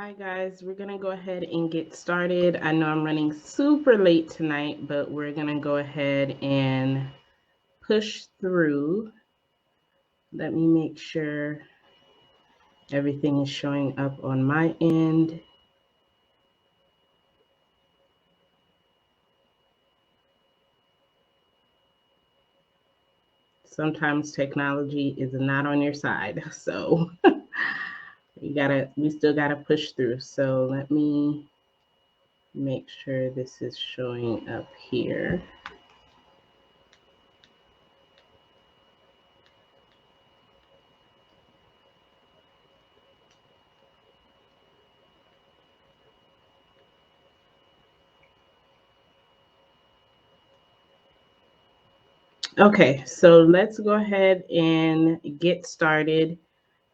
Hi guys, we're gonna go ahead and get started. I know I'm running super late tonight, but we're gonna go ahead and push through. Let me make sure everything is showing up on my end. Sometimes technology is not on your side, so we still gotta push through. So let me make sure this is showing up here. Okay, so let's go ahead and get started.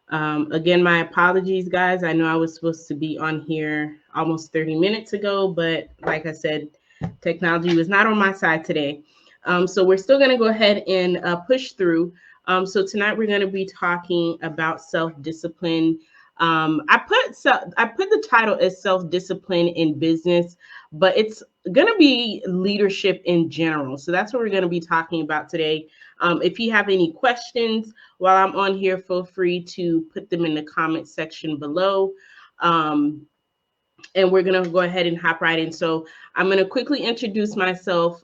Again, my apologies, guys. I know I was supposed to be on here almost 30 minutes ago, but like I said, technology was not on my side today. So we're still going to go ahead and push through. So tonight we're going to be talking about self-discipline. I put the title as self-discipline in business, but it's going to be leadership in general. So that's what we're going to be talking about today. If you have any questions while I'm on here, feel free to put them in the comment section below. And we're going to go ahead and hop right in. So I'm going to quickly introduce myself.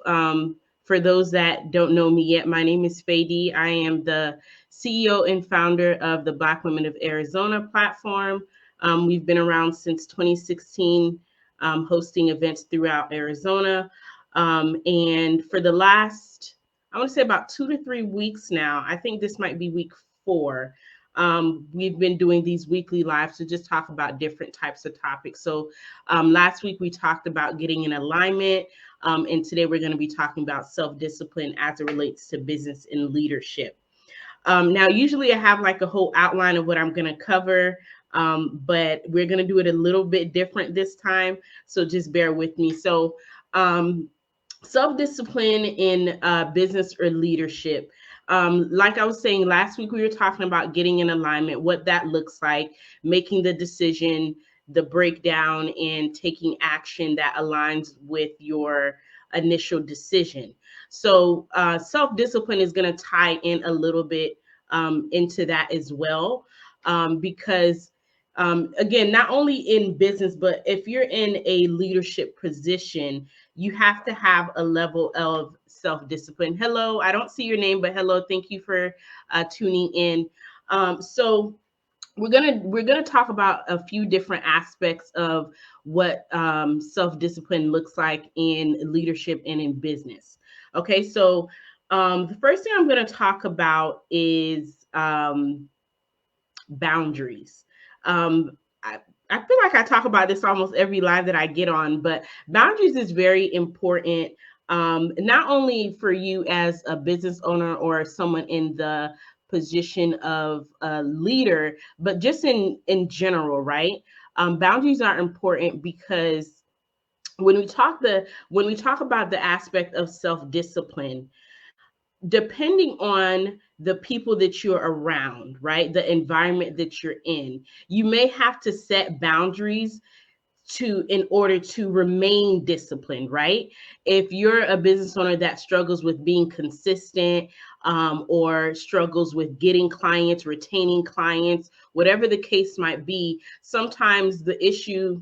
For those that don't know me yet, my name is Phay Dee. I am the CEO and founder of the Black Women of Arizona platform. We've been around since 2016, hosting events throughout Arizona. And for the last, I want to say about 2 to 3 weeks now, I think this might be week 4. We've been doing these weekly lives to just talk about different types of topics. So last week we talked about getting in alignment. And today we're going to be talking about self-discipline as it relates to business and leadership. Now, usually I have like a whole outline of what I'm going to cover, but we're going to do it a little bit different this time. So just bear with me. So self-discipline in business or leadership. Like I was saying last week, we were talking about getting in alignment, what that looks like, making the decision, the breakdown, and taking action that aligns with your initial decision. So self-discipline is going to tie in a little bit into that as well, because again, not only in business, but if you're in a leadership position, you have to have a level of self-discipline. Hello, I don't see your name, but hello, thank you for tuning in. So we're gonna talk about a few different aspects of what self-discipline looks like in leadership and in business. Okay, so the first thing I'm going to talk about is boundaries. I, I feel like I talk about this almost every live that I get on, but boundaries is very important, not only for you as a business owner or someone in the position of a leader, but just in general, right? Boundaries are important because when we talk about the aspect of self-discipline, depending on the people that you're around, right? The environment that you're in, you may have to set boundaries in order to remain disciplined, right? If you're a business owner that struggles with being consistent, or struggles with getting clients, retaining clients, whatever the case might be, sometimes the issue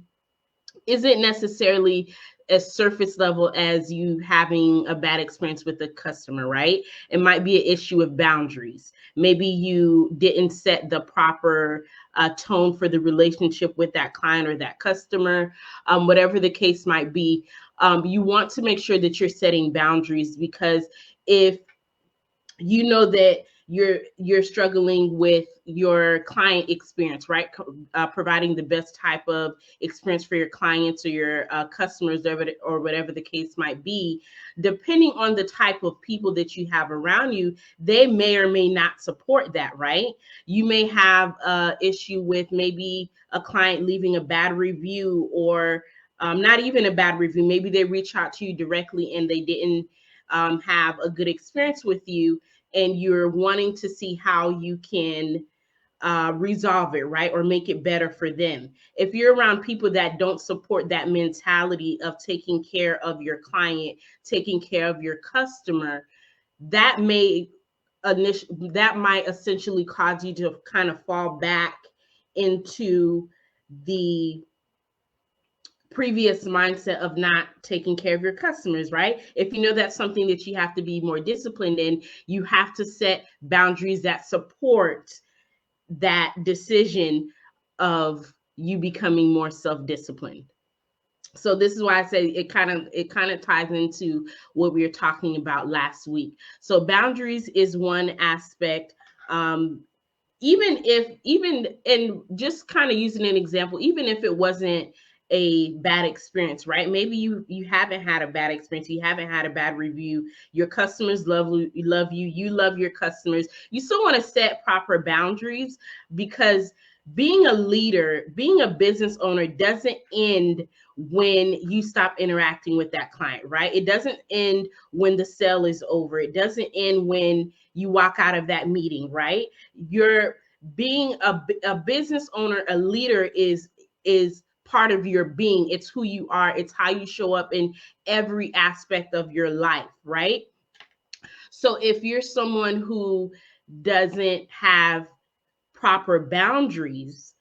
isn't necessarily as surface level as you having a bad experience with the customer, right? It might be an issue of boundaries. Maybe you didn't set the proper tone for the relationship with that client or that customer, whatever the case might be. You want to make sure that you're setting boundaries, because if you know that you're struggling with your client experience, right? Providing the best type of experience for your clients or your customers, or whatever the case might be. Depending on the type of people that you have around you, they may or may not support that, right? You may have an issue with maybe a client leaving a bad review, or not even a bad review. Maybe they reach out to you directly and they didn't have a good experience with you, and you're wanting to see how you can resolve it, right? Or make it better for them. If you're around people that don't support that mentality of taking care of your client, taking care of your customer, that might essentially cause you to kind of fall back into the previous mindset of not taking care of your customers, right? If you know that's something that you have to be more disciplined in, you have to set boundaries that support that decision of you becoming more self-disciplined. So this is why I say it kind of ties into what we were talking about last week. So boundaries is one aspect. Even and just kind of using an example, even if it wasn't a bad experience, right? Maybe you haven't had a bad experience, you haven't had a bad review, your customers love you, you love your customers. You still want to set proper boundaries, because being a leader, being a business owner doesn't end when you stop interacting with that client, right? It doesn't end when the sale is over. It doesn't end when you walk out of that meeting, right? You're being a business owner, a leader is part of your being. It's who you are. It's how you show up in every aspect of your life, right? So if you're someone who doesn't have proper boundaries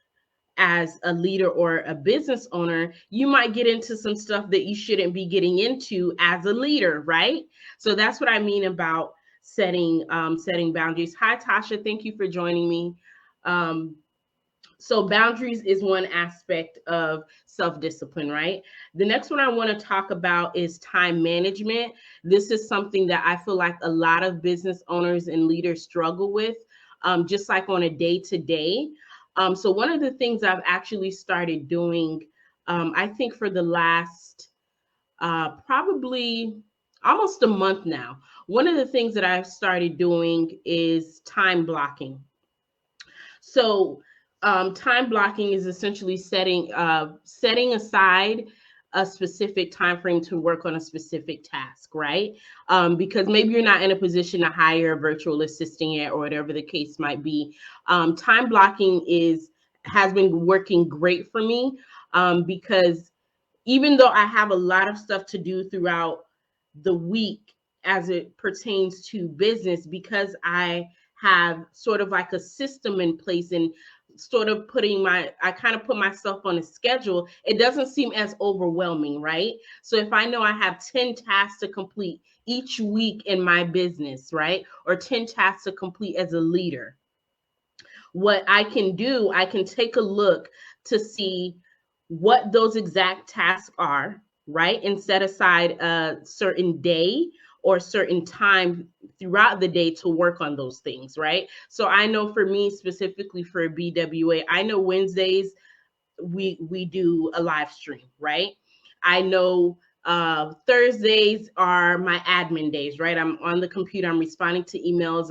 as a leader or a business owner, you might get into some stuff that you shouldn't be getting into as a leader, right? So that's what I mean about setting boundaries. Hi, Tasha. Thank you for joining me. So boundaries is one aspect of self-discipline, right? The next one I want to talk about is time management. This is something that I feel like a lot of business owners and leaders struggle with, just like on a day-to-day. So one of the things I've actually started doing, I think for the last probably almost a month now, one of the things that I've started doing is time blocking. So time blocking is essentially setting aside a specific time frame to work on a specific task, right? Because maybe you're not in a position to hire a virtual assistant yet, or whatever the case might be. Time blocking has been working great for me, because even though I have a lot of stuff to do throughout the week as it pertains to business, because I have sort of like a system in place and sort of I kind of put myself on a schedule, it doesn't seem as overwhelming, right? So if I know I have 10 tasks to complete each week in my business, right? Or 10 tasks to complete as a leader, what I can do, I can take a look to see what those exact tasks are, right? And set aside a certain day or certain time throughout the day to work on those things, right? So I know for me, specifically for BWA, I know Wednesdays we do a live stream, right? I know Thursdays are my admin days, right? I'm on the computer, I'm responding to emails,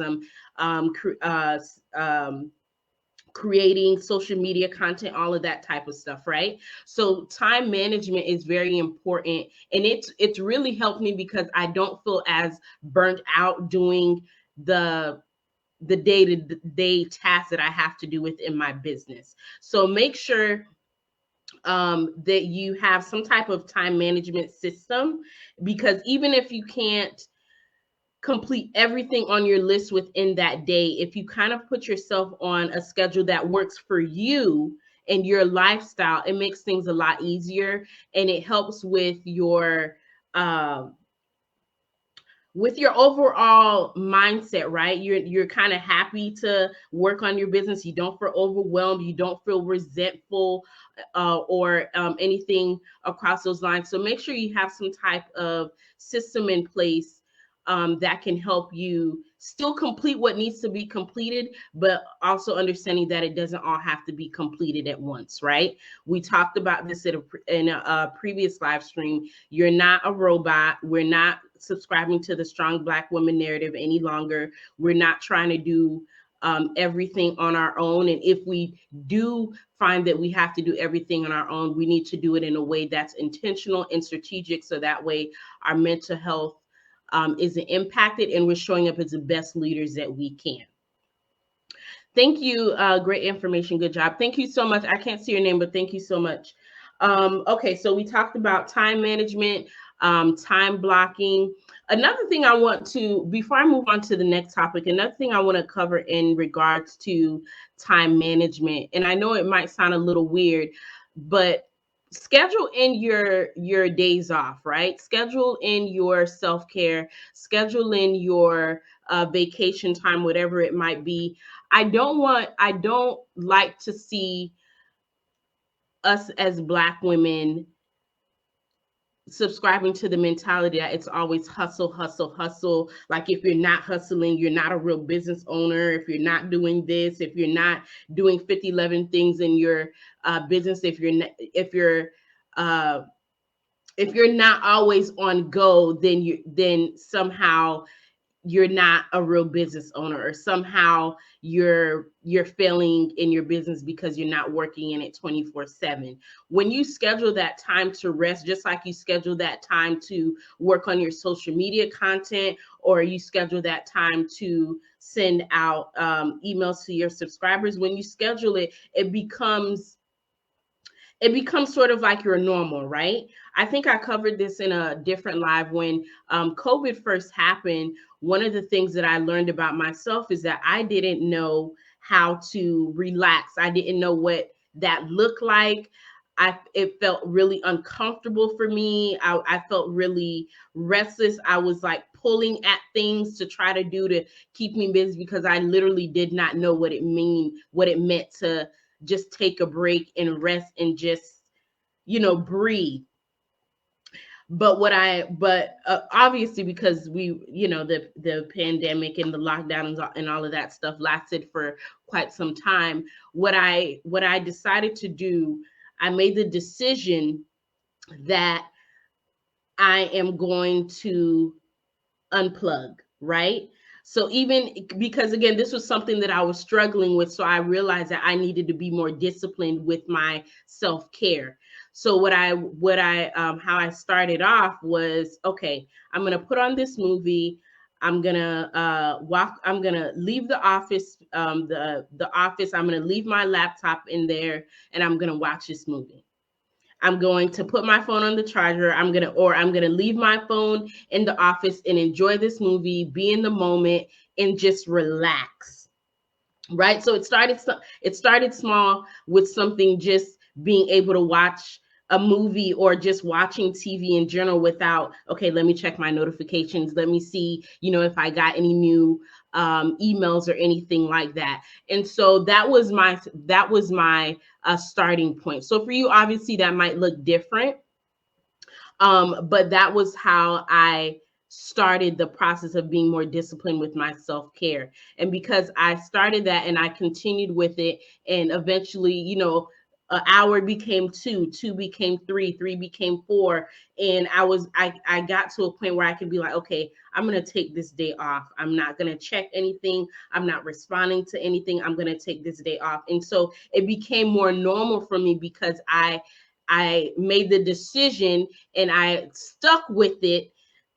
creating social media content, all of that type of stuff, right? So time management is very important, and it's really helped me because I don't feel as burnt out doing the day-to-day tasks that I have to do within my business. So make sure that you have some type of time management system, because even if you can't complete everything on your list within that day, if you kind of put yourself on a schedule that works for you and your lifestyle, it makes things a lot easier, and it helps with your overall mindset, right? You're kind of happy to work on your business. You don't feel overwhelmed. You don't feel resentful or anything across those lines. So make sure you have some type of system in place that can help you still complete what needs to be completed, but also understanding that it doesn't all have to be completed at once, right? We talked about this in a previous live stream. You're not a robot. We're not subscribing to the strong Black woman narrative any longer. We're not trying to do everything on our own. And if we do find that we have to do everything on our own, we need to do it in a way that's intentional and strategic, so that way our mental health isn't impacted and we're showing up as the best leaders that we can. Thank you. Great information. Good job. Thank you so much. I can't see your name, but thank you so much. Okay, so we talked about time management, time blocking. Another thing I want to, before I move on to the next topic, another thing I want to cover in regards to time management, and I know it might sound a little weird, but schedule in your days off, right? Schedule in your self-care, schedule in your vacation time, whatever it might be. I don't like to see us as Black women subscribing to the mentality that it's always hustle, hustle, hustle. Like if you're not hustling, you're not a real business owner. If you're not doing this, if you're not doing 11 things in your business, uh, if you're not always on go, then somehow you're not a real business owner, or somehow you're failing in your business because you're not working in it 24/7. When you schedule that time to rest, just like you schedule that time to work on your social media content, or you schedule that time to send out emails to your subscribers, when you schedule it, it becomes sort of like your normal, right? I think I covered this in a different live when COVID first happened. One of the things that I learned about myself is that I didn't know how to relax. I didn't know what that looked like. It felt really uncomfortable for me. I felt really restless. I was like pulling at things to try to do to keep me busy because I literally did not know what it meant to just take a break and rest and just, breathe. But obviously, because the pandemic and the lockdowns and all of that stuff lasted for quite some time, what I decided to do, I made the decision that I am going to unplug, right? So even because again, this was something that I was struggling with, so I realized that I needed to be more disciplined with my self-care. So how I started off was, okay, I'm gonna put on this movie. I'm gonna leave the office, the office. I'm gonna leave my laptop in there, and I'm gonna watch this movie. I'm going to put my phone on the charger. I'm gonna leave my phone in the office and enjoy this movie, be in the moment, and just relax. Right. So it started small with something, just being able to watch a movie or just watching TV in general without, okay, let me check my notifications. Let me see, if I got any new emails or anything like that. And so that was my starting point. So for you, obviously that might look different. But that was how I started the process of being more disciplined with my self-care. And because I started that and I continued with it, and eventually, an hour became two became three became four. And I got to a point where I could be like, okay, I'm going to take this day off. I'm not going to check anything. I'm not responding to anything. I'm going to take this day off. And so it became more normal for me because I made the decision and I stuck with it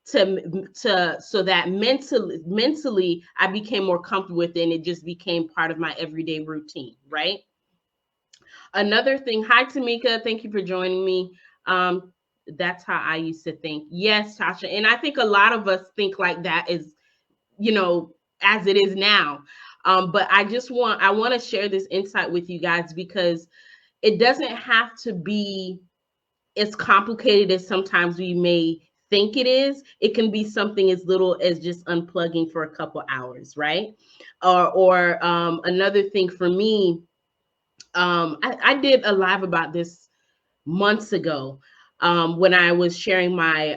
so that mentally I became more comfortable with it, and it just became part of my everyday routine, right? Another thing, hi Tamika, thank you for joining me. That's how I used to think. Yes, Tasha, and I think a lot of us think like that is, as it is now. But I want to share this insight with you guys because it doesn't have to be as complicated as sometimes we may think it is. It can be something as little as just unplugging for a couple hours, right? Or another thing for me, I did a live about this months ago, when I was sharing my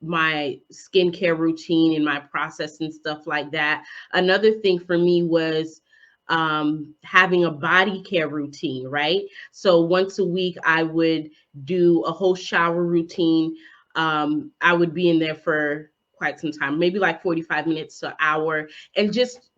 skincare routine and my process and stuff like that. Another thing for me was having a body care routine, right? So once a week, I would do a whole shower routine. I would be in there for quite some time, maybe like 45 minutes to an hour, and just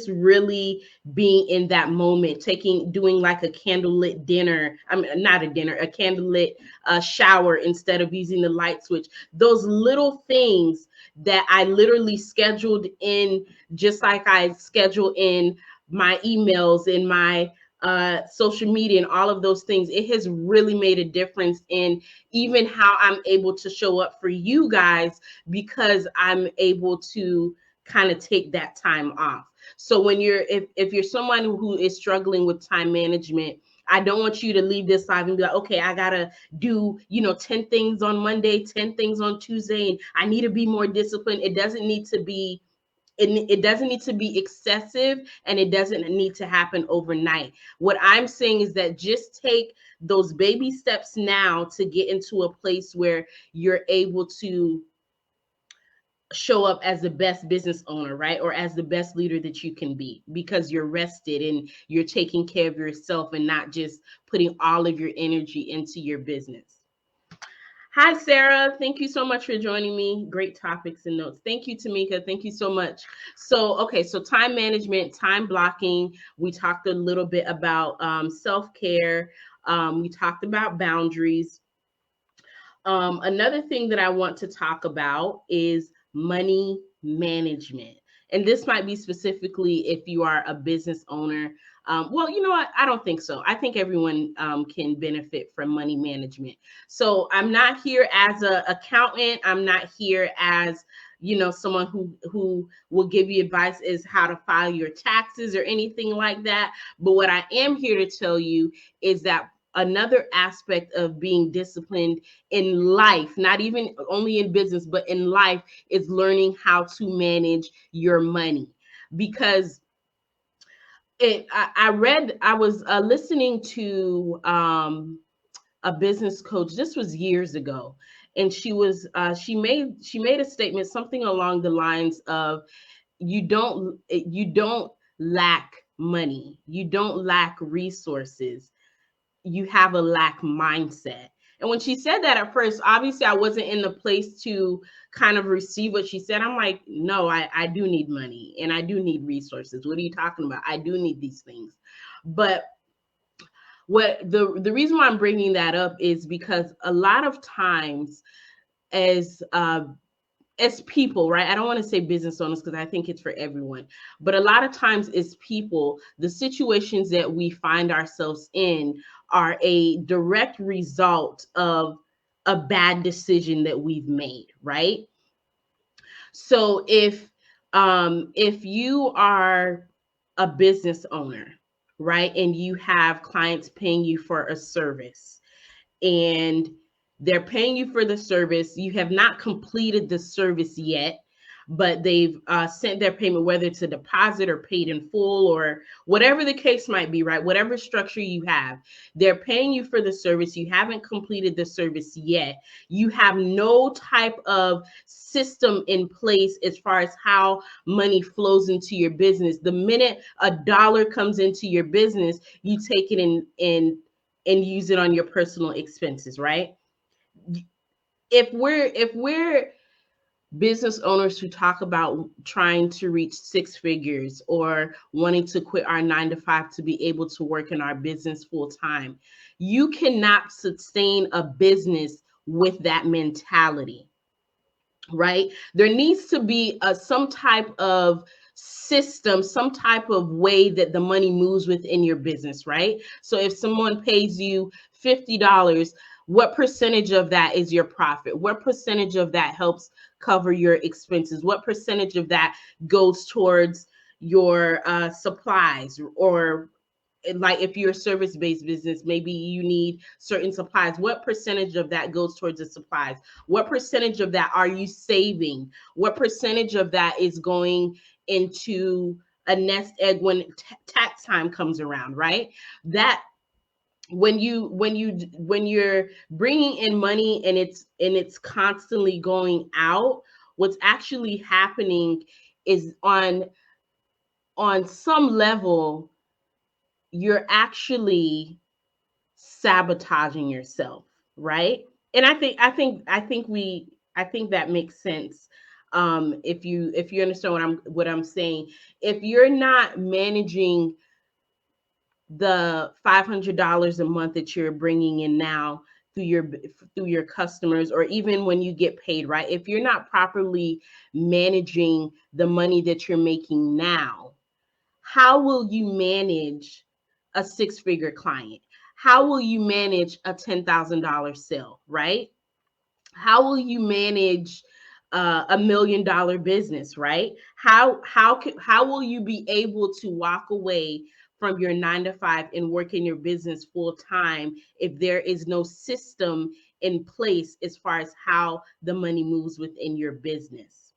really being in that moment, doing like a candlelit dinner. I mean, not a dinner, a candlelit shower instead of using the light switch. Those little things that I literally scheduled in, just like I schedule in my emails and my social media and all of those things, it has really made a difference in even how I'm able to show up for you guys, because I'm able to kind of take that time off. So when you're, if you're someone who is struggling with time management, I don't want you to leave this live and be like, okay, I gotta do, 10 things on Monday, 10 things on Tuesday, and I need to be more disciplined. It doesn't need to be, it doesn't need to be excessive, and it doesn't need to happen overnight. What I'm saying is that just take those baby steps now to get into a place where you're able to show up as the best business owner, right? Or as the best leader that you can be, because you're rested and you're taking care of yourself and not just putting all of your energy into your business. Hi, Sarah. Thank you so much for joining me. Great topics and notes. Thank you, Tamika. Thank you so much. So, okay, so time management, time blocking. We talked a little bit about self-care. We talked about boundaries. Another thing that I want to talk about is money management. And this might be specifically if you are a business owner. Well, you know what? I don't think so. I think everyone can benefit from money management. So I'm not here as an accountant. I'm not here as someone who will give you advice as how to file your taxes or anything like that. But what I am here to tell you is that another aspect of being disciplined in life, not even only in business, but in life, is learning how to manage your money. Because I was listening to a business coach. This was years ago, and she made a statement, something along the lines of, you don't lack money, you don't lack resources, you have a lack mindset. And when she said that, at first, obviously I wasn't in the place to kind of receive what she said. I'm like, no, I do need money and I do need resources. What are you talking about? I do need these things. But what the reason why I'm bringing that up is because a lot of times as people, right? I don't want to say business owners because I think it's for everyone, but a lot of times as people, the situations that we find ourselves in are a direct result of a bad decision that we've made, right? So if you are a business owner, right, and you have clients paying you for a service, and they're paying you for the service. You have not completed the service yet, but they've sent their payment, whether it's a deposit or paid in full or whatever the case might be, right? Whatever structure you have, they're paying you for the service. You haven't completed the service yet. You have no type of system in place as far as how money flows into your business. The minute a dollar comes into your business, you take it and use it on your personal expenses, right? If we're business owners who talk about trying to reach six figures or wanting to quit our 9 to 5 to be able to work in our business full time, you cannot sustain a business with that mentality, right? There needs to be some type of system, some type of way that the money moves within your business, right? So if someone pays you $50, what percentage of that is your profit? What percentage of that helps cover your expenses? What percentage of that goes towards your supplies? Or like if you're a service-based business, maybe you need certain supplies. What percentage of that goes towards the supplies? What percentage of that are you saving? What percentage of that is going into a nest egg when tax time comes around, right? That when you're bringing in money and it's constantly going out, what's actually happening is on some level you're actually sabotaging yourself, right? And I think that makes sense. If you understand what I'm saying, if you're not managing the $500 a month that you're bringing in now through your customers, or even when you get paid, right? If you're not properly managing the money that you're making now, how will you manage a six-figure client? How will you manage a $10,000 sale, right? How will you manage $1 million business, right? How will you be able to walk away from your 9 to 5 and work in your business full time if there is no system in place as far as how the money moves within your business?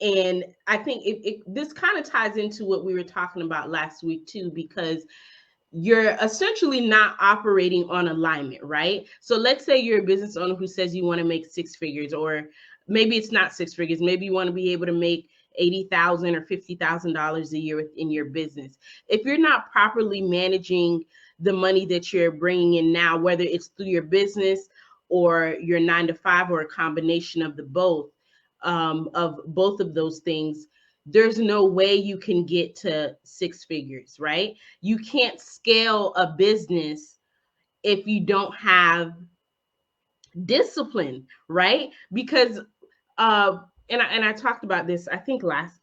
And I think this kind of ties into what we were talking about last week too, because you're essentially not operating on alignment, right? So let's say you're a business owner who says you want to make six figures, or maybe it's not six figures. Maybe you want to be able to make $80,000 or $50,000 a year within your business. If you're not properly managing the money that you're bringing in now, whether it's through your business or your 9 to 5 or a combination of the both, of both of those things, there's no way you can get to six figures, right? You can't scale a business if you don't have discipline, right? Because and I talked about this, I think last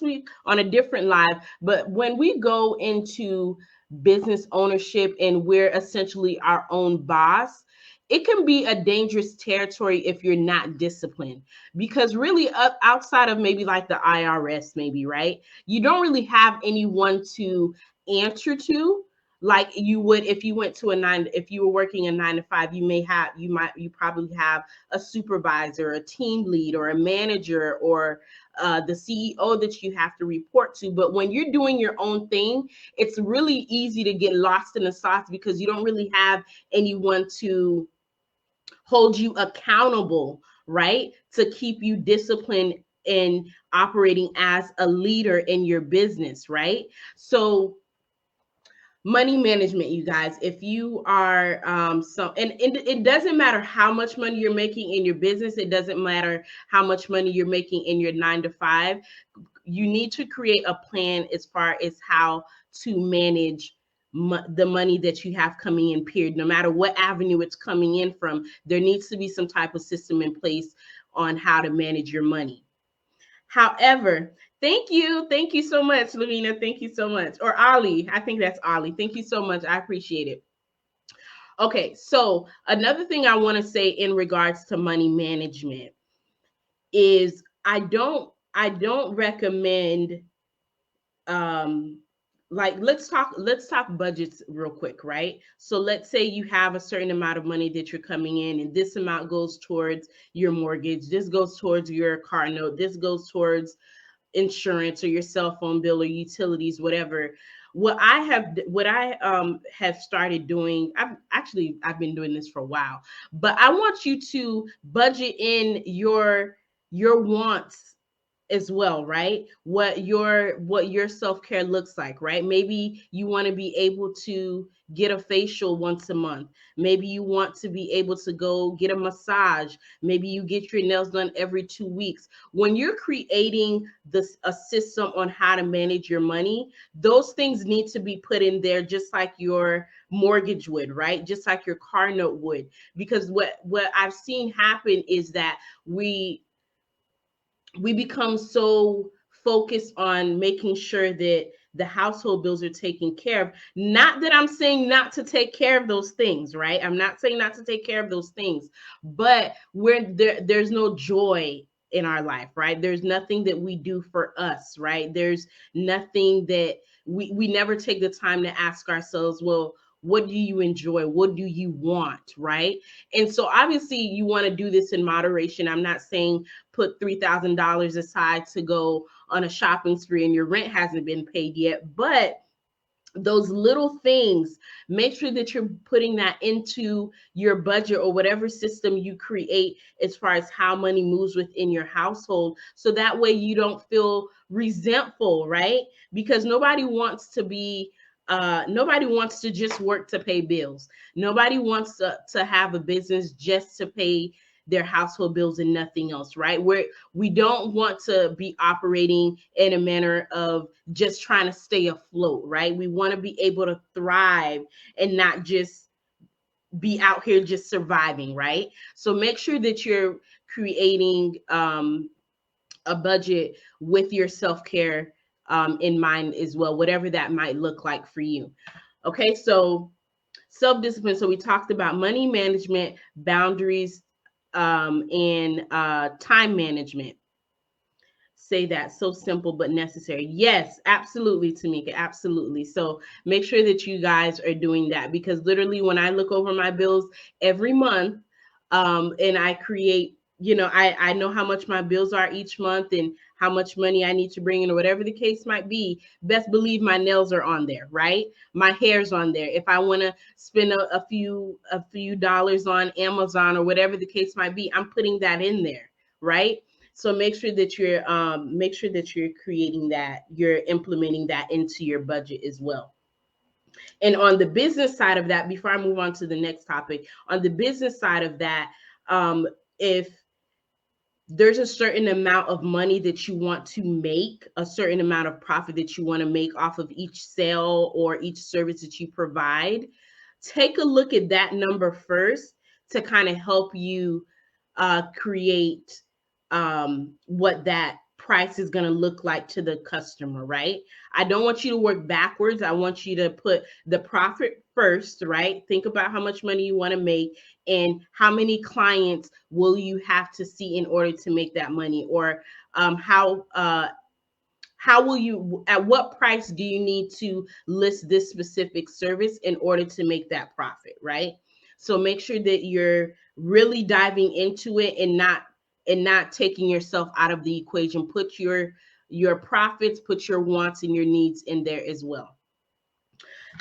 week on a different live, but when we go into business ownership and we're essentially our own boss, it can be a dangerous territory if you're not disciplined, because really up outside of maybe like the IRS, maybe, right? You don't really have anyone to answer to like you would if you went to if you were working a 9 to 5. You probably have a supervisor, a team lead, or a manager, or the CEO that you have to report to. But when you're doing your own thing, it's really easy to get lost in the sauce because you don't really have anyone to hold you accountable, right? To keep you disciplined in operating as a leader in your business, right? So money management, you guys, if you are it doesn't matter how much money you're making in your business, it doesn't matter how much money you're making in your 9 to 5, you need to create a plan as far as how to manage the money that you have coming in, period. No matter what avenue it's coming in from, there needs to be some type of system in place on how to manage your money. However, thank you. Thank you so much, Lavina. Thank you so much. Or Ali. I think that's Ali. Thank you so much. I appreciate it. Okay, so another thing I want to say in regards to money management is I don't recommend like let's talk budgets real quick, right? So let's say you have a certain amount of money that you're coming in, and this amount goes towards your mortgage, this goes towards your car note, this goes towards insurance or your cell phone bill or utilities, whatever. What I have started doing, I've been doing this for a while, but I want you to budget in your wants as well, right? What your self-care looks like, right? Maybe you want to be able to get a facial once a month. Maybe you want to be able to go get a massage. Maybe you get your nails done every 2 weeks. When you're creating a system on how to manage your money, those things need to be put in there just like your mortgage would, right? Just like your car note would. Because what I've seen happen is that we become so focused on making sure that the household bills are taken care of. Not that I'm saying not to take care of those things, right? I'm not saying not to take care of those things, but there's no joy in our life, right? There's nothing that we do for us, right? There's nothing that we never take the time to ask ourselves, well, what do you enjoy? What do you want, right? And so obviously you want to do this in moderation. I'm not saying put $3,000 aside to go on a shopping spree and your rent hasn't been paid yet, but those little things, make sure that you're putting that into your budget or whatever system you create as far as how money moves within your household, so that way you don't feel resentful, right? Because nobody wants to just work to pay bills. Nobody wants to have a business just to pay their household bills and nothing else, right? We don't want to be operating in a manner of just trying to stay afloat, right? We want to be able to thrive and not just be out here just surviving, right? So make sure that you're creating a budget with your self-care in mind as well, whatever that might look like for you. Okay, so self-discipline. So we talked about money management, boundaries, and time management. Say that, so simple but necessary. Yes, absolutely, Tamika, absolutely. So make sure that you guys are doing that, because literally when I look over my bills every month, and I create, I know how much my bills are each month and how much money I need to bring in, or whatever the case might be. Best believe my nails are on there, right? My hair's on there. If I want to spend a few dollars on Amazon or whatever the case might be, I'm putting that in there, right? So make sure that you're creating that, you're implementing that into your budget as well. And on the business side of that, before I move on to the next topic, on the business side of that, if there's a certain amount of money that you want to make, a certain amount of profit that you want to make off of each sale or each service that you provide, take a look at that number first to kind of help you create what that price is going to look like to the customer, right? I don't want you to work backwards. I want you to put the profit first, right? Think about how much money you want to make and how many clients will you have to see in order to make that money, or how will you, at what price do you need to list this specific service in order to make that profit, right? So make sure that you're really diving into it and not taking yourself out of the equation. Put your profits, put your wants and your needs in there as well.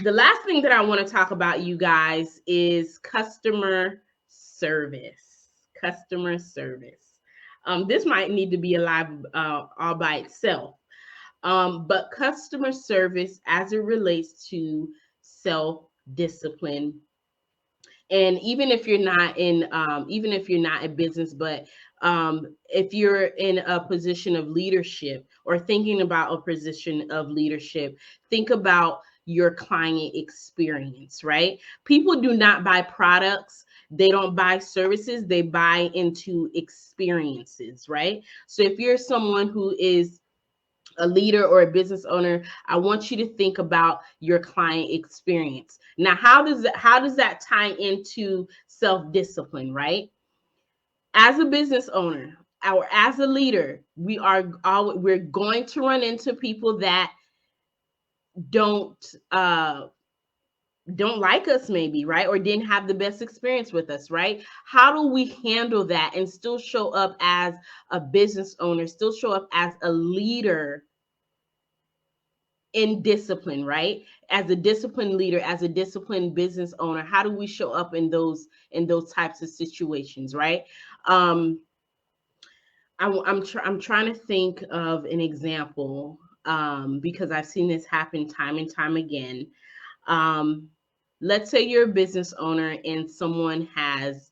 The last thing that I want to talk about, you guys, is customer service. Customer service. This might need to be a live all by itself. But customer service as it relates to self-discipline. And even if you're not in business, but if you're in a position of leadership or thinking about a position of leadership, think about your client experience, right? People do not buy products. They don't buy services. They buy into experiences, right? So if you're someone who is a leader or a business owner, I want you to think about your client experience. Now, how does that tie into self-discipline, right? As a business owner or as a leader, we're going to run into people that don't like us, maybe, right? Or didn't have the best experience with us, right? How do we handle that and still show up as a business owner, still show up as a leader in discipline, right? As a disciplined leader, as a disciplined business owner, how do we show up in those types of situations, right? I'm trying to think of an example, because I've seen this happen time and time again. Let's say you're a business owner and someone has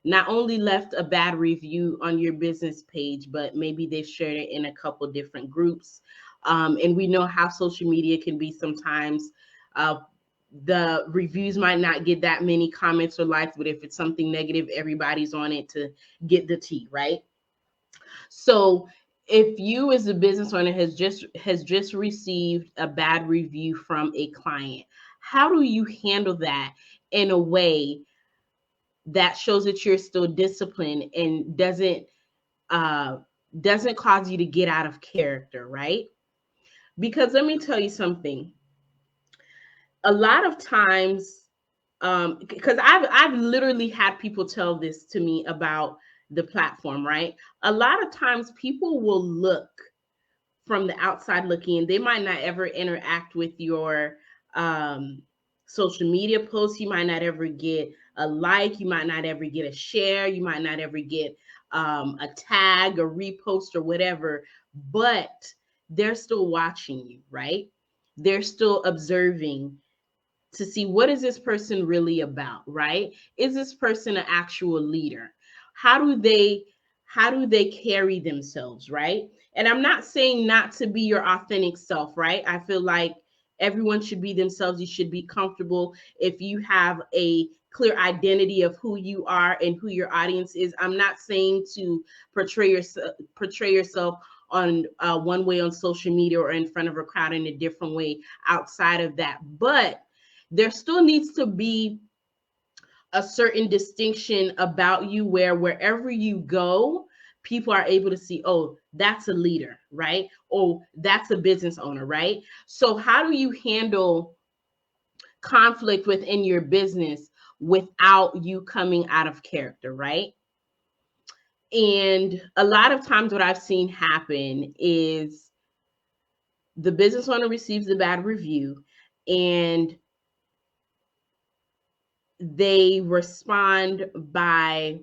not only left a bad review on your business page, but maybe they've shared it in a couple different groups. And we know how social media can be sometimes. The reviews might not get that many comments or likes, but if it's something negative, everybody's on it to get the tea, right? So if you as a business owner has just received a bad review from a client, how do you handle that in a way that shows that you're still disciplined and doesn't cause you to get out of character, right? Because let me tell you something. A lot of times, because I've literally had people tell this to me about the platform, right? A lot of times people will look from the outside looking in. They might not ever interact with your social media posts. You might not ever get a like. You might not ever get a share. You might not ever get a tag, a repost, or whatever. But they're still watching you, right? They're still observing to see, what is this person really about, right? Is this person an actual leader? How do they carry themselves, right? And I'm not saying not to be your authentic self, right? I feel like everyone should be themselves. You should be comfortable. If you have a clear identity of who you are and who your audience is, I'm not saying to portray yourself on one way on social media or in front of a crowd in a different way outside of that. But there still needs to be a certain distinction about you where wherever you go, people are able to see, oh, that's a leader, right? Oh, that's a business owner, right? So how do you handle conflict within your business without you coming out of character, right? And a lot of times what I've seen happen is the business owner receives a bad review and they respond by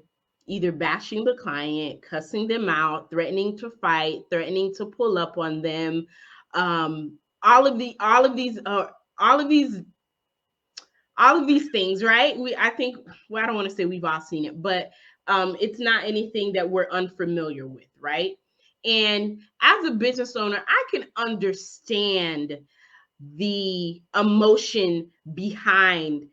either bashing the client, cussing them out, threatening to fight, threatening to pull up on them. All of these things, right? I think, well, I don't want to say we've all seen it, but it's not anything that we're unfamiliar with, right? And as a business owner, I can understand the emotion behind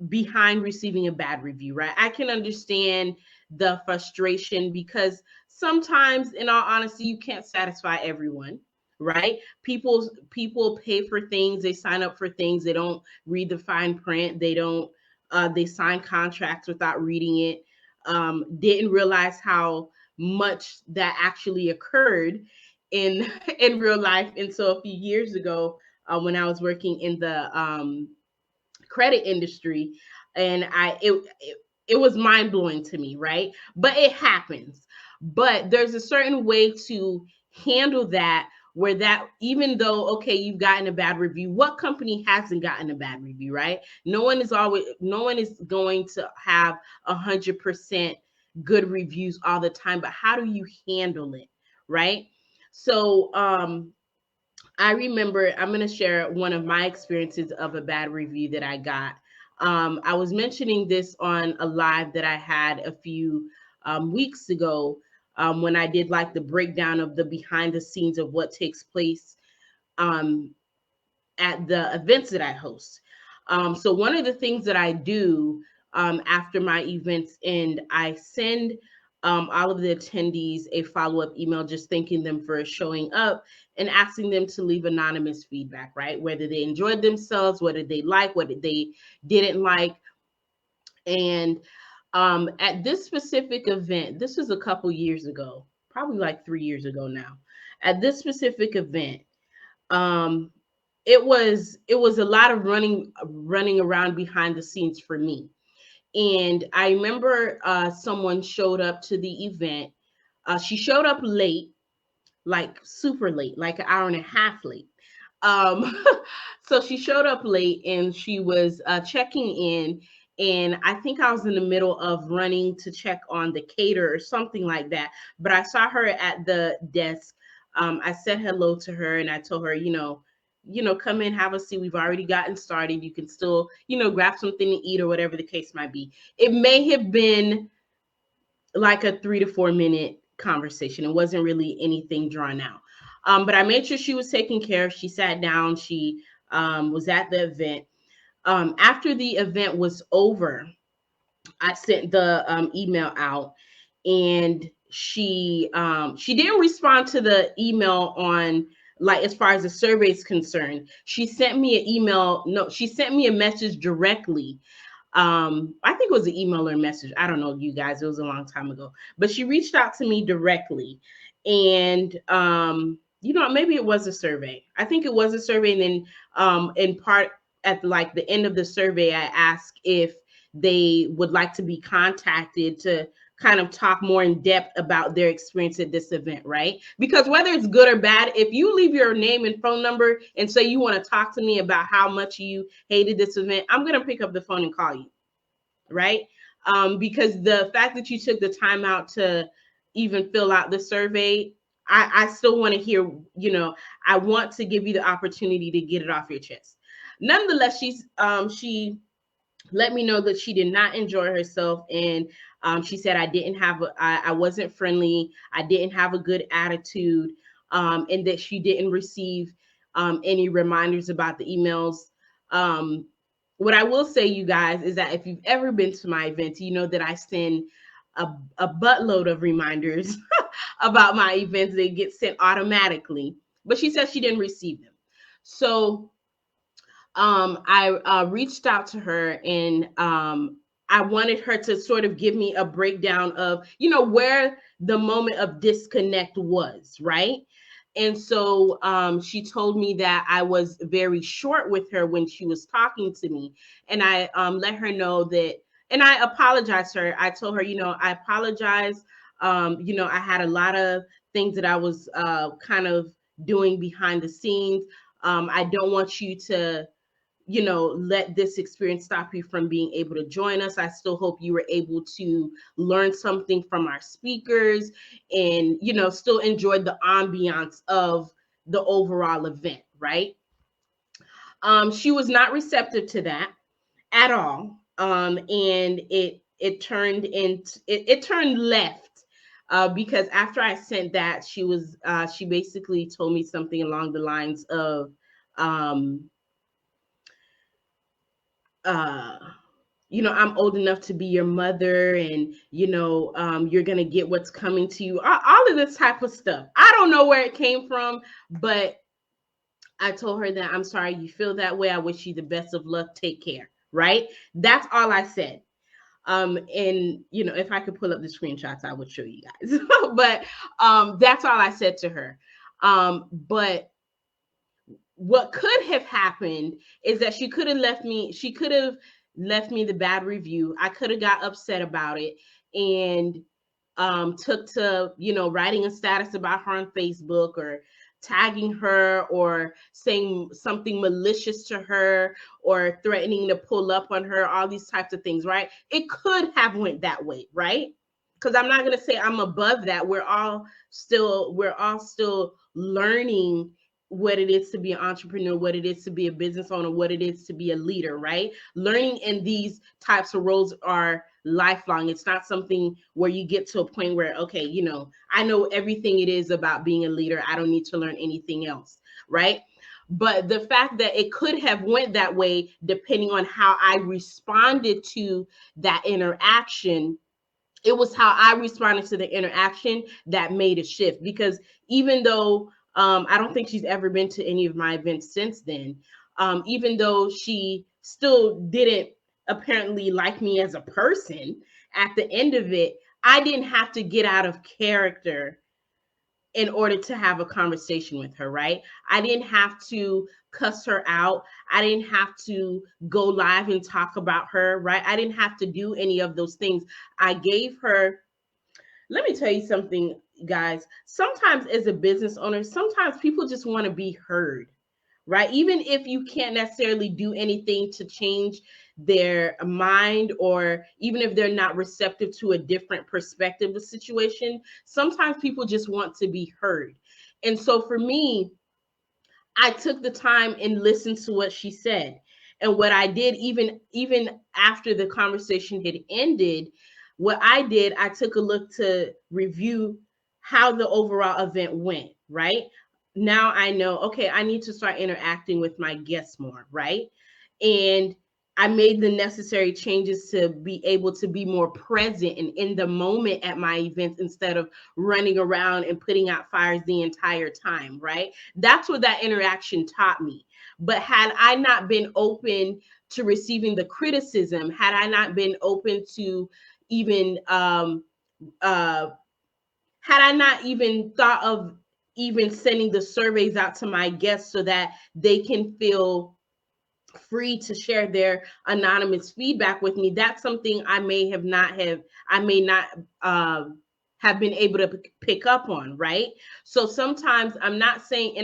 receiving a bad review, right? I can understand the frustration because sometimes, in all honesty, you can't satisfy everyone, right? People pay for things, they sign up for things, they don't read the fine print, they sign contracts without reading it, didn't realize how much that actually occurred in in real life. And so a few years ago, when I was working in the credit industry, and it was mind blowing to me, right? But it happens. But there's a certain way to handle that, where that, even though, okay, you've gotten a bad review, what company hasn't gotten a bad review, right? No one is going to have 100% good reviews all the time, but how do you handle it, right? So I remember, I'm going to share one of my experiences of a bad review that I got. I was mentioning this on a live that I had a few weeks ago, when I did like the breakdown of the behind the scenes of what takes place um, at the events that I host. So one of the things that I do after my events end, I send all of the attendees a follow-up email just thanking them for showing up and asking them to leave anonymous feedback, right? Whether they enjoyed themselves, what did they like, what did they didn't like. And at this specific event, this was a couple years ago, probably like 3 years ago now. At this specific event, um, it was a lot of running around behind the scenes for me. And I remember someone showed up to the event. She showed up late, like super late, like an hour and a half late. Um, so she showed up late and she was checking in. And I think I was in the middle of running to check on the caterer or something like that. But I saw her at the desk. I said hello to her and I told her, come in, have a seat. We've already gotten started. You can still, grab something to eat or whatever the case might be. It may have been like a 3 to 4 minute conversation. It wasn't really anything drawn out. But I made sure she was taken care of. She sat down. She was at the event. After the event was over, I sent the email out, and she didn't respond to the email on, like, as far as the survey is concerned. She sent me an email. No, she sent me a message directly. I think it was an email or a message. I don't know, you guys. It was a long time ago. But she reached out to me directly, and maybe it was a survey. I think it was a survey, and then in part at like the end of the survey, I asked if they would like to be contacted to kind of talk more in depth about their experience at this event, right? Because whether it's good or bad, if you leave your name and phone number and say you want to talk to me about how much you hated this event, I'm going to pick up the phone and call you, right? Because the fact that you took the time out to even fill out the survey, I still want to hear, I want to give you the opportunity to get it off your chest. Nonetheless, she let me know that she did not enjoy herself, and she said I wasn't friendly, I didn't have a good attitude, and that she didn't receive any reminders about the emails. What I will say, you guys, is that if you've ever been to my events, you know that I send a buttload of reminders about my events. They get sent automatically, but she said she didn't receive them. So I reached out to her, and I wanted her to sort of give me a breakdown of, where the moment of disconnect was, right? And so she told me that I was very short with her when she was talking to me. And I let her know that, and I apologized to her. I told her, I apologize. I had a lot of things that I was kind of doing behind the scenes. I don't want you to let this experience stop you from being able to join us. I still hope you were able to learn something from our speakers and, still enjoy the ambiance of the overall event, right? She was not receptive to that at all. And it turned into, it turned left. Because after I sent that, she basically told me something along the lines of, I'm old enough to be your mother, and you're gonna get what's coming to you. All of this type of stuff. I don't know where it came from, but I told her that I'm sorry you feel that way. I wish you the best of luck. Take care. Right? That's all I said. And if I could pull up the screenshots, I would show you guys. But that's all I said to her. But what could have happened is that she could have left me the bad review. I could have got upset about it and took to writing a status about her on Facebook, or tagging her, or saying something malicious to her, or threatening to pull up on her, all these types of things, right? It could have went that way, right? Because I'm not going to say I'm above that. We're all still learning what it is to be an entrepreneur, what it is to be a business owner, what it is to be a leader, right? Learning in these types of roles are lifelong. It's not something where you get to a point where, okay, I know everything it is about being a leader. I don't need to learn anything else, right? But the fact that it could have went that way, depending on how I responded to that interaction, it was how I responded to the interaction that made a shift. Because even though I don't think she's ever been to any of my events since then, even though she still didn't apparently like me as a person, at the end of it, I didn't have to get out of character in order to have a conversation with her, right? I didn't have to cuss her out. I didn't have to go live and talk about her, right? I didn't have to do any of those things. I gave her, let me tell you something, guys. Sometimes as a business owner, sometimes people just want to be heard, right? Even if you can't necessarily do anything to change their mind, or even if they're not receptive to a different perspective of the situation, sometimes people just want to be heard. And so for me, I took the time and listened to what she said. And what I did, even after the conversation had ended, what I did, I took a look to review how the overall event went, right? Now I know, okay, I need to start interacting with my guests more, right? And I made the necessary changes to be able to be more present and in the moment at my events, instead of running around and putting out fires the entire time, right? That's what that interaction taught me. But had I not been open to receiving the criticism, had I not been open to even had I not even thought of even sending the surveys out to my guests so that they can feel free to share their anonymous feedback with me, that's something I may not have been able to pick up on, right? So sometimes I'm not saying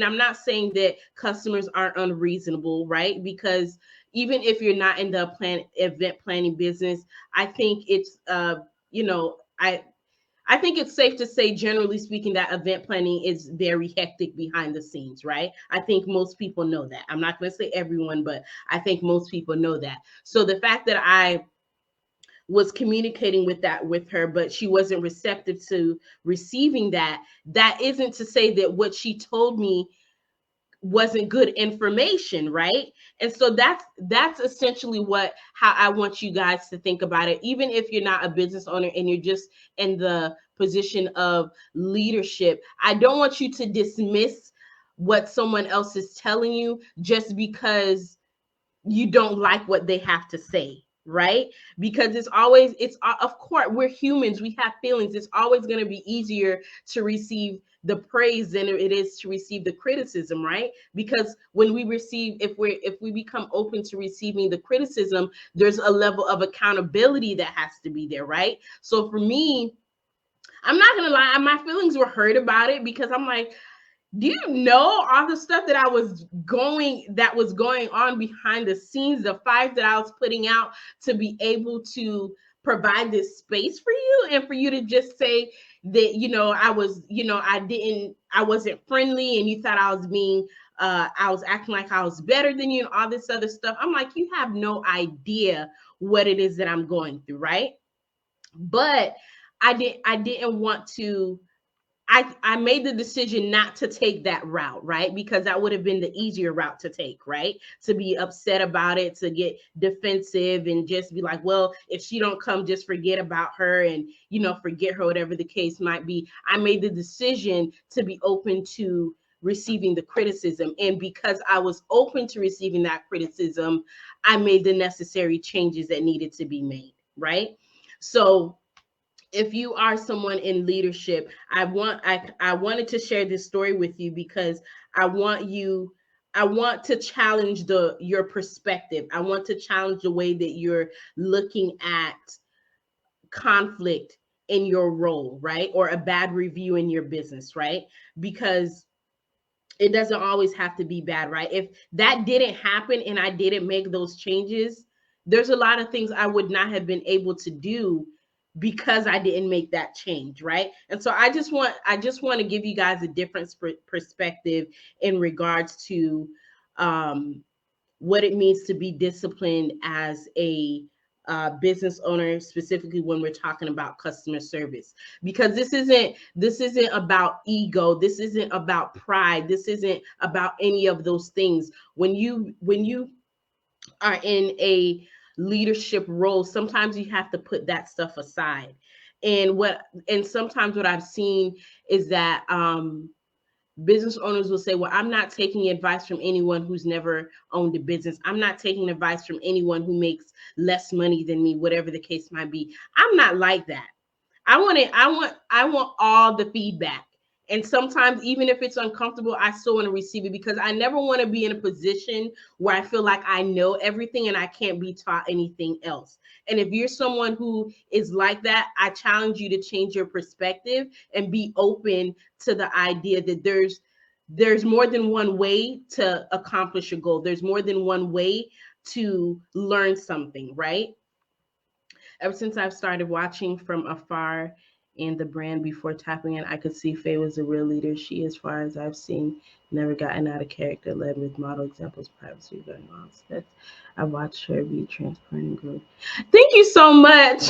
that customers aren't unreasonable, right? Because even if you're not in the event planning business, I think it's I think it's safe to say, generally speaking, that event planning is very hectic behind the scenes, right? I think most people know that. I'm not going to say everyone, but I think most people know that. So the fact that I was communicating with her, but she wasn't receptive to receiving that isn't to say that what she told me wasn't good information, right? And so that's essentially how I want you guys to think about it. Even if you're not a business owner and you're just in the position of leadership, I don't want you to dismiss what someone else is telling you just because you don't like what they have to say, right? Because it's of course, we're humans, we have feelings. It's always going to be easier to receive the praise than it is to receive the criticism, right? Because when we receive, if we become open to receiving the criticism, there's a level of accountability that has to be there, right? So for me, I'm not gonna lie, my feelings were hurt about it, because I'm like, do you know all the stuff that was going on behind the scenes, the fires that I was putting out to be able to provide this space for you, and for you to just say that, I wasn't friendly, and you thought I was being I was acting like I was better than you and all this other stuff. I'm like, you have no idea what it is that I'm going through, right? But I didn't want to. I made the decision not to take that route, right? Because that would have been the easier route to take, right? To be upset about it, to get defensive and just be like, well, if she don't come, just forget about her and, forget her, whatever the case might be. I made the decision to be open to receiving the criticism. And because I was open to receiving that criticism, I made the necessary changes that needed to be made, right? So if you are someone in leadership, I wanted to share this story with you because I want to challenge your perspective. I want to challenge the way that you're looking at conflict in your role, right? Or a bad review in your business, right? Because it doesn't always have to be bad, right? If that didn't happen and I didn't make those changes, there's a lot of things I would not have been able to do because I didn't make that change, right? And so I just want to give you guys a different perspective in regards to what it means to be disciplined as a business owner, specifically when we're talking about customer service. Because this isn't about ego, this isn't about pride, this isn't about any of those things. When you are in a leadership role, sometimes you have to put that stuff aside. And sometimes what I've seen is that business owners will say, well, I'm not taking advice from anyone who's never owned a business. I'm not taking advice from anyone who makes less money than me, whatever the case might be. I'm not like that. I want all the feedback. And sometimes, even if it's uncomfortable, I still want to receive it, because I never want to be in a position where I feel like I know everything and I can't be taught anything else. And if you're someone who is like that, I challenge you to change your perspective and be open to the idea that there's more than one way to accomplish a goal. There's more than one way to learn something, right? Ever since I've started watching from afar and the brand before tapping in, I could see Phay was a real leader. She, as far as I've seen, never gotten out of character, led with model examples, privacy, regarding all steps. I watched her be transparent and grow. Thank you so much.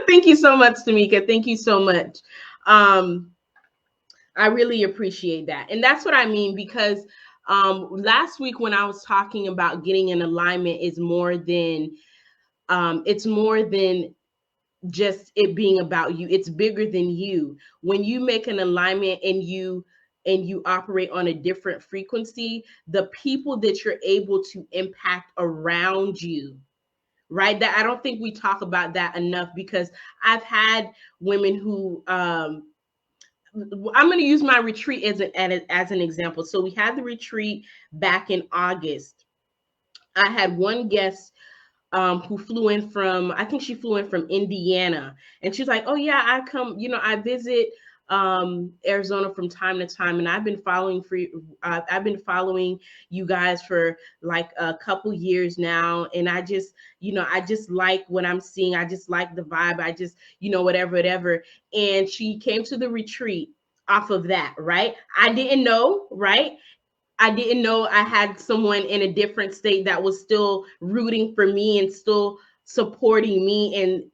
Thank you so much, Tamika. Thank you so much. I really appreciate that. And that's what I mean, because last week when I was talking about getting in alignment is more than it's more than just it being about you. It's bigger than you. When you make an alignment and you operate on a different frequency, the people that you're able to impact around you, right? That I don't think we talk about that enough, because I've had women who I'm going to use my retreat as an example. So we had the retreat back in August. I had one guest who flew in from, I think she flew in from Indiana, and she's like, oh yeah, I come, I visit Arizona from time to time, and I've been following you guys for like a couple years now, and I just like what I'm seeing. I just like the vibe. I just, whatever. And she came to the retreat off of that, right? I didn't know, right? I didn't know I had someone in a different state that was still rooting for me and still supporting me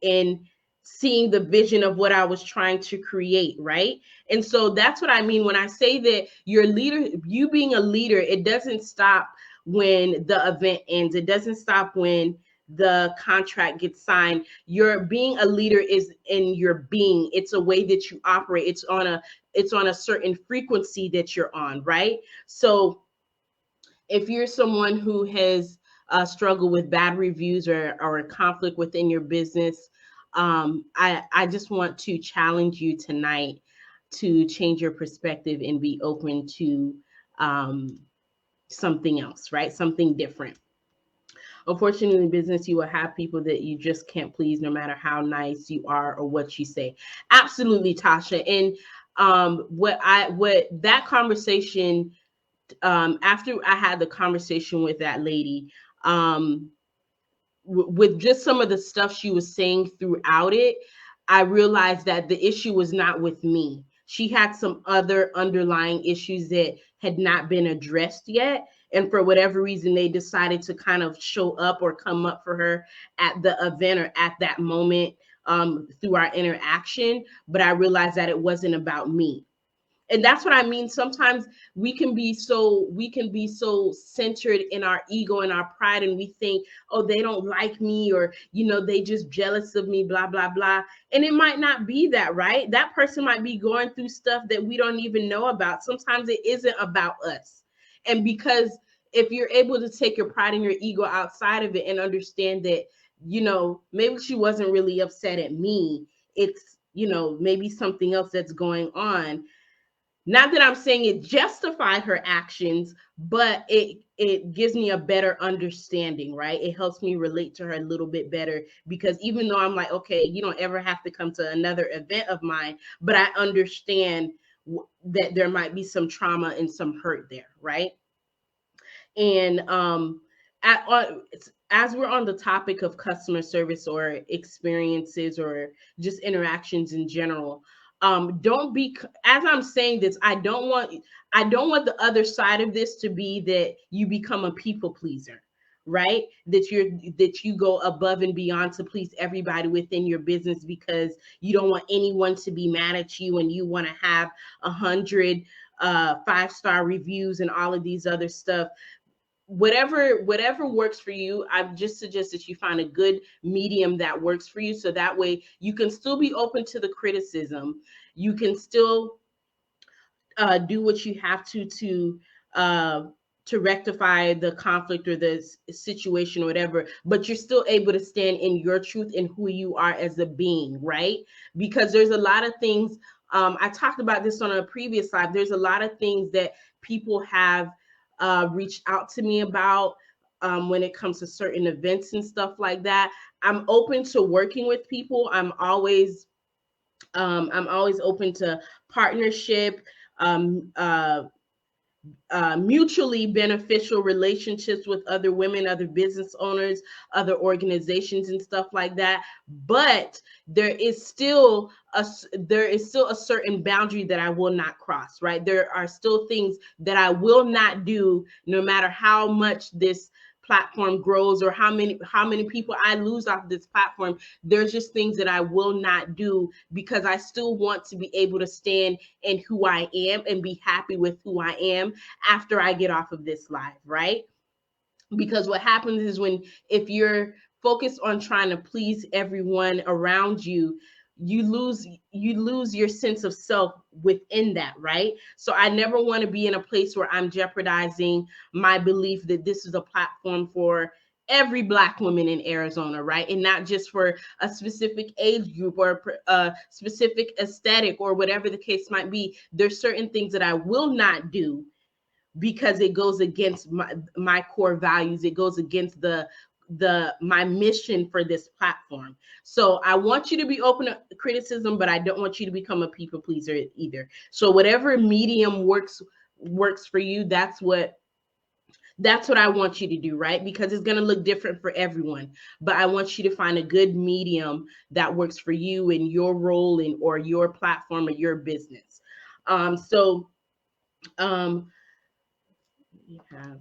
seeing the vision of what I was trying to create, right? And so that's what I mean when I say that your leader, you being a leader, it doesn't stop when the event ends. It doesn't stop when the contract gets signed. Your being a leader is in your being. It's a way that you operate. It's on a certain frequency that you're on, right? So if you're someone who has struggled with bad reviews or a conflict within your business, I just want to challenge you tonight to change your perspective and be open to something else, right? Something different. Unfortunately, in business, you will have people that you just can't please no matter how nice you are or what you say. Absolutely, Tasha. And what that conversation, after I had the conversation with that lady, with just some of the stuff she was saying throughout it, I realized that the issue was not with me. She had some other underlying issues that had not been addressed yet. And for whatever reason, they decided to kind of show up or come up for her at the event or at that moment through our interaction. But I realized that it wasn't about me. And that's what I mean. Sometimes we can be so centered in our ego and our pride, and we think, oh, they don't like me, or they just jealous of me, blah blah blah. And it might not be that, right? That person might be going through stuff that we don't even know about. Sometimes it isn't about us. And because if you're able to take your pride and your ego outside of it and understand that, maybe she wasn't really upset at me, it's maybe something else that's going on. Not that I'm saying it justified her actions, but it gives me a better understanding, right? It helps me relate to her a little bit better, because even though I'm like, okay, you don't ever have to come to another event of mine, but I understand that there might be some trauma and some hurt there, right? And as we're on the topic of customer service or experiences or just interactions in general, don't be, as I'm saying this, I don't want the other side of this to be that you become a people pleaser, right? That you go above and beyond to please everybody within your business because you don't want anyone to be mad at you, and you want to have 100 5-star reviews and all of these other stuff. Whatever works for you, I just suggest that you find a good medium that works for you, so that way you can still be open to the criticism. You can still do what you have uh, to rectify the conflict or the situation or whatever, but you're still able to stand in your truth and who you are as a being, right? Because there's a lot of things, I talked about this on a previous live, there's a lot of things that people have reached out to me about when it comes to certain events and stuff like that. I'm open to working with people. I'm always open to partnership, um, uh, mutually beneficial relationships with other women, other business owners, other organizations, and stuff like that. But there is still a certain boundary that I will not cross. Right? There are still things that I will not do, no matter how much this platform grows or how many people I lose off this platform. There's just things that I will not do, because I still want to be able to stand in who I am and be happy with who I am after I get off of this live, right? Because what happens is, if you're focused on trying to please everyone around you, you lose your sense of self within that, right? So I never want to be in a place where I'm jeopardizing my belief that this is a platform for every Black woman in Arizona, right? And not just for a specific age group or a specific aesthetic or whatever the case might be. There's certain things that I will not do because it goes against my core values. It goes against my mission for this platform. So I want you to be open to criticism, but I don't want you to become a people pleaser either. So whatever medium works for you, that's what I want you to do, right? Because it's going to look different for everyone, but I want you to find a good medium that works for you and your role in, or your platform or your business. So we have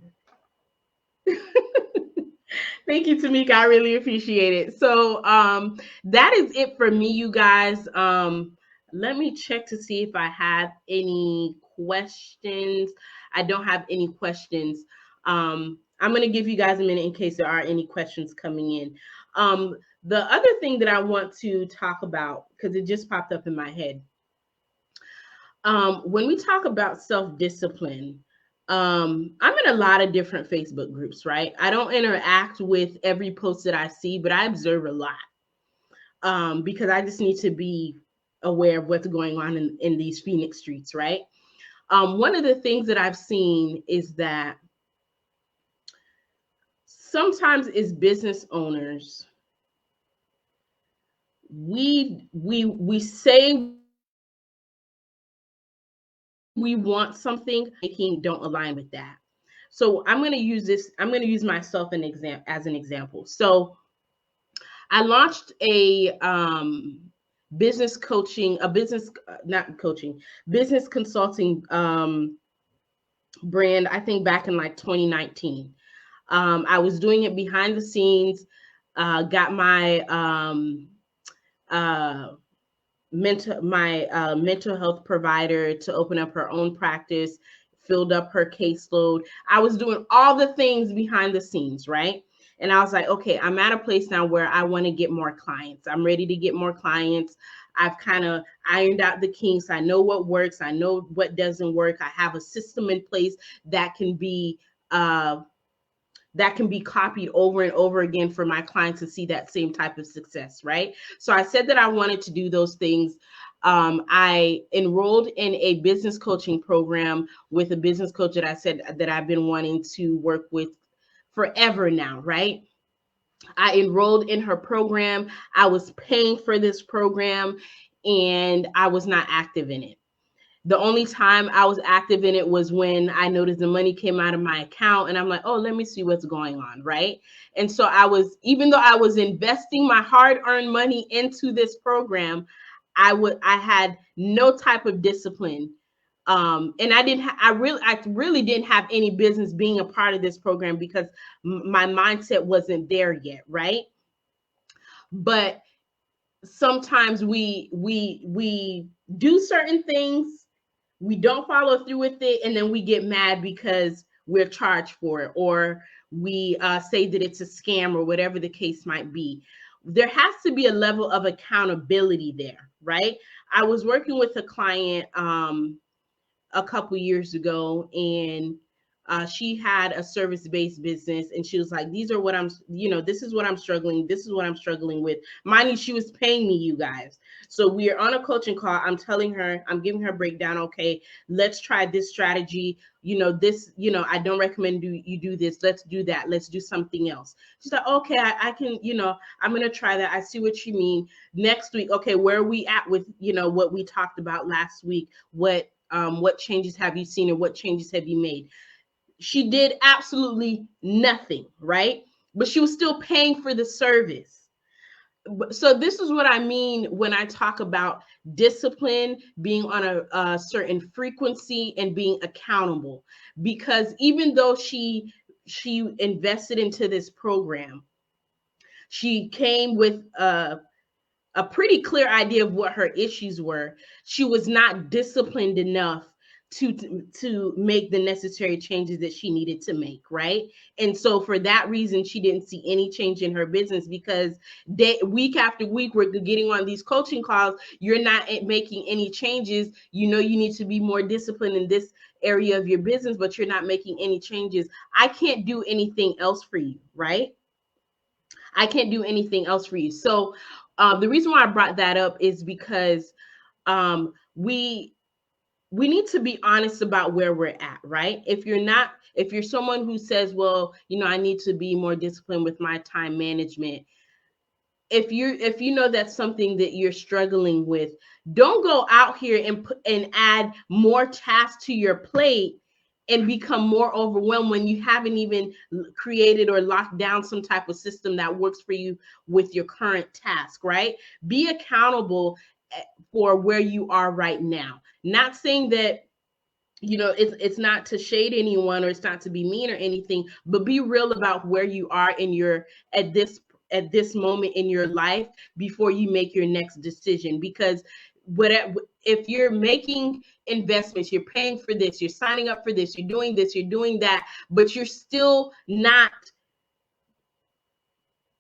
Thank you, Tamika. I really appreciate it. So that is it for me, you guys. Let me check to see if I have any questions. I don't have any questions. I'm going to give you guys a minute in case there are any questions coming in. The other thing that I want to talk about, because it just popped up in my head, when we talk about self-discipline, I'm in a lot of different Facebook groups, right? I don't interact with every post that I see, but I observe a lot, because I just need to be aware of what's going on in these Phoenix streets, right? One of the things that I've seen is that sometimes as business owners, we say we want something, making don't align with that. So I'm going to use this. I'm going to use myself as an example. So I launched a business coaching, a business not coaching, business consulting brand. I think back in like 2019. I was doing it behind the scenes. Got my mental health provider to open up her own practice, filled up her caseload. I was doing all the things behind the scenes, right? And I was like, okay, I'm at a place now where I want to get more clients. I'm ready to get more clients. I've kind of ironed out the kinks. I know what works. I know what doesn't work. I have a system in place that can be copied over and over again for my clients to see that same type of success, right? So I said that I wanted to do those things. I enrolled in a business coaching program with a business coach that I said that I've been wanting to work with forever now, right? I enrolled in her program. I was paying for this program and I was not active in it. The only time I was active in it was when I noticed the money came out of my account and I'm like, oh, let me see what's going on, right? And so even though I was investing my hard-earned money into this program, I had no type of discipline. And I really didn't have any business being a part of this program because my mindset wasn't there yet, right? But sometimes we do certain things, we don't follow through with it, and then we get mad because we're charged for it, or we say that it's a scam or whatever the case might be. There has to be a level of accountability there, right? I was working with a client a couple years ago, and she had a service-based business, and she was like, these are what this is what I'm struggling. This is what I'm struggling with. Mind you, she was paying me, you guys. So we are on a coaching call. I'm telling her, I'm giving her a breakdown. Okay, let's try this strategy. I don't recommend you do this. Let's do that. Let's do something else. She's like, okay, I can, I'm going to try that. I see what you mean. Next week, okay, where are we at with, what we talked about last week? What changes have you seen, or what changes have you made? She did absolutely nothing, right? But she was still paying for the service. So this is what I mean when I talk about discipline, being on a certain frequency and being accountable. Because even though she invested into this program, she came with a pretty clear idea of what her issues were. She was not disciplined enough to make the necessary changes that she needed to make, right? And so for that reason, she didn't see any change in her business, because week after week, we're getting on these coaching calls. You're not making any changes. You need to be more disciplined in this area of your business, but you're not making any changes. I can't do anything else for you, right? I can't do anything else for you. So the reason why I brought that up is because we need to be honest about where we're at, right? If you're someone who says, well, I need to be more disciplined with my time management. If you know that's something that you're struggling with, don't go out here and add more tasks to your plate and become more overwhelmed when you haven't even created or locked down some type of system that works for you with your current task, right? Be accountable for where you are right now. Not saying that you know, it's not to shade anyone, or it's not to be mean or anything, but be real about where you are in your at this moment in your life before you make your next decision. Because whatever, if you're making investments, you're paying for this, you're signing up for this, you're doing that, but you're still not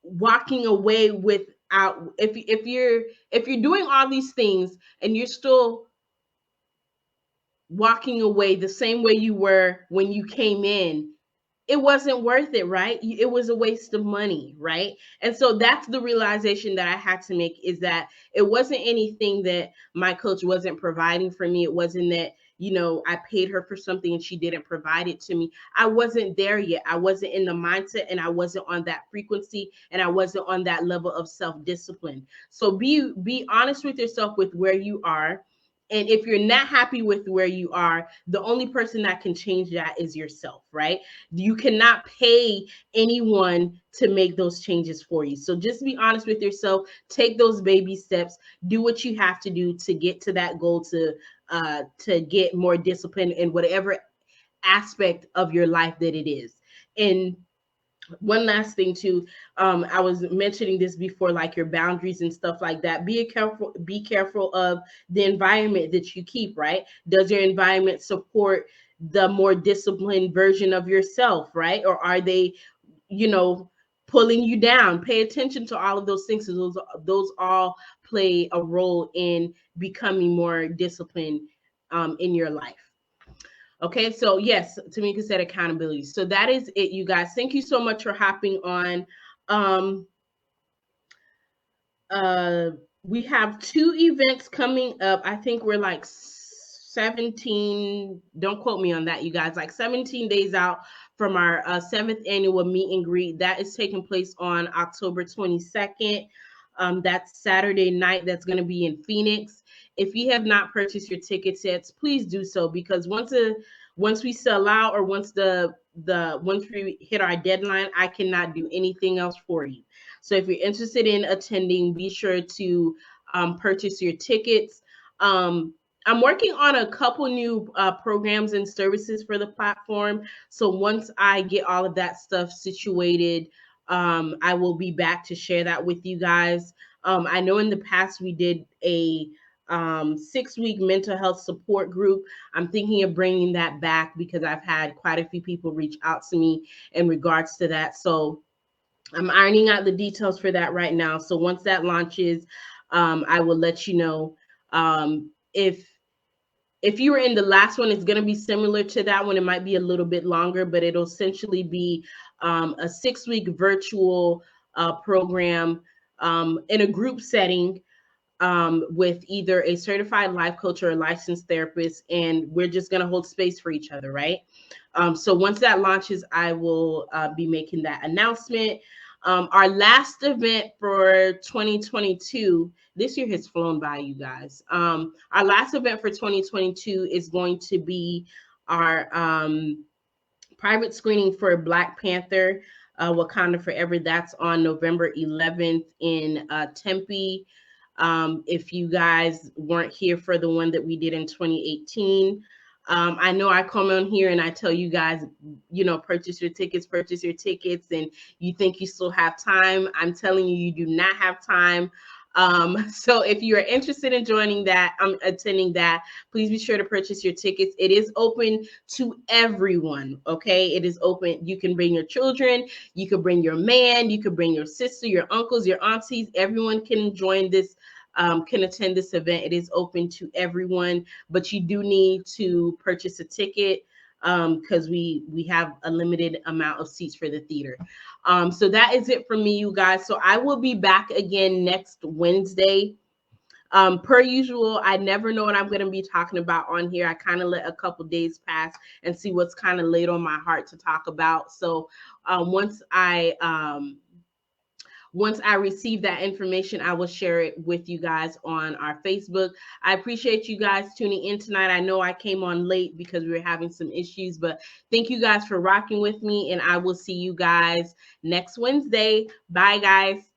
walking away without, if you're doing all these things and you're still walking away the same way you were when you came in, it wasn't worth it, right? It was a waste of money, right? And so that's the realization that I had to make, is that it wasn't anything that my coach wasn't providing for me. It wasn't that, you know, I paid her for something and she didn't provide it to me. I wasn't there yet. I wasn't in the mindset, and I wasn't on that frequency, and I wasn't on that level of self-discipline. So be honest with yourself with where you are. And if you're not happy with where you are, the only person that can change that is yourself, right? You cannot pay anyone to make those changes for you. So just be honest with yourself, take those baby steps, do what you have to do to get to that goal, to get more discipline in whatever aspect of your life that it is. And one last thing too, I was mentioning this before, like your boundaries and stuff like that. Be careful of the environment that you keep, right? Does your environment support the more disciplined version of yourself, right? Or are they, you know, pulling you down? Pay attention to all of those things. So those all play a role in becoming more disciplined in your life. Okay, so yes, Tamika said accountability. So that is it, you guys. Thank you so much for hopping on. Um, uh, we have 2 events coming up. I think we're like 17, don't quote me on that, you guys, like 17 days out from our 7th annual meet and greet. That is taking place on October 22nd. That's Saturday night. That's going to be in Phoenix. If you have not purchased your tickets yet, please do so, because once we sell out, or once once we hit our deadline, I cannot do anything else for you. So if you're interested in attending, be sure to purchase your tickets. I'm working on a couple new programs and services for the platform. So once I get all of that stuff situated, I will be back to share that with you guys. I know in the past we did a 6-week mental health support group. I'm thinking of bringing that back, because I've had quite a few people reach out to me in regards to that. So I'm ironing out the details for that right now. So once that launches, I will let you know. If you were in the last one, it's going to be similar to that one. It might be a little bit longer, but it'll essentially be a 6-week virtual program in a group setting, with either a certified life coach or a licensed therapist, and we're just going to hold space for each other, right? So once that launches, I will be making that announcement. Our last event for 2022, this year has flown by, you guys. Our last event for 2022 is going to be our private screening for Black Panther, Wakanda Forever. That's on November 11th in Tempe. If you guys weren't here for the one that we did in 2018, I know I come on here and I tell you guys, you know, purchase your tickets, and you think you still have time. I'm telling you, you do not have time. So if you are interested in joining that, attending that, please be sure to purchase your tickets. It is open to everyone. Okay. It is open. You can bring your children, you can bring your man, you can bring your sister, your uncles, your aunties. Everyone can join this, can attend this event. It is open to everyone, but you do need to purchase a ticket, because we have a limited amount of seats for the theater. So that is it for me, you guys. So I will be back again next Wednesday. Per usual, I never know what I'm going to be talking about on here. I kind of let a couple days pass and see what's kind of laid on my heart to talk about. So once I receive that information, I will share it with you guys on our Facebook. I appreciate you guys tuning in tonight. I know I came on late because we were having some issues, but thank you guys for rocking with me, and I will see you guys next Wednesday. Bye, guys.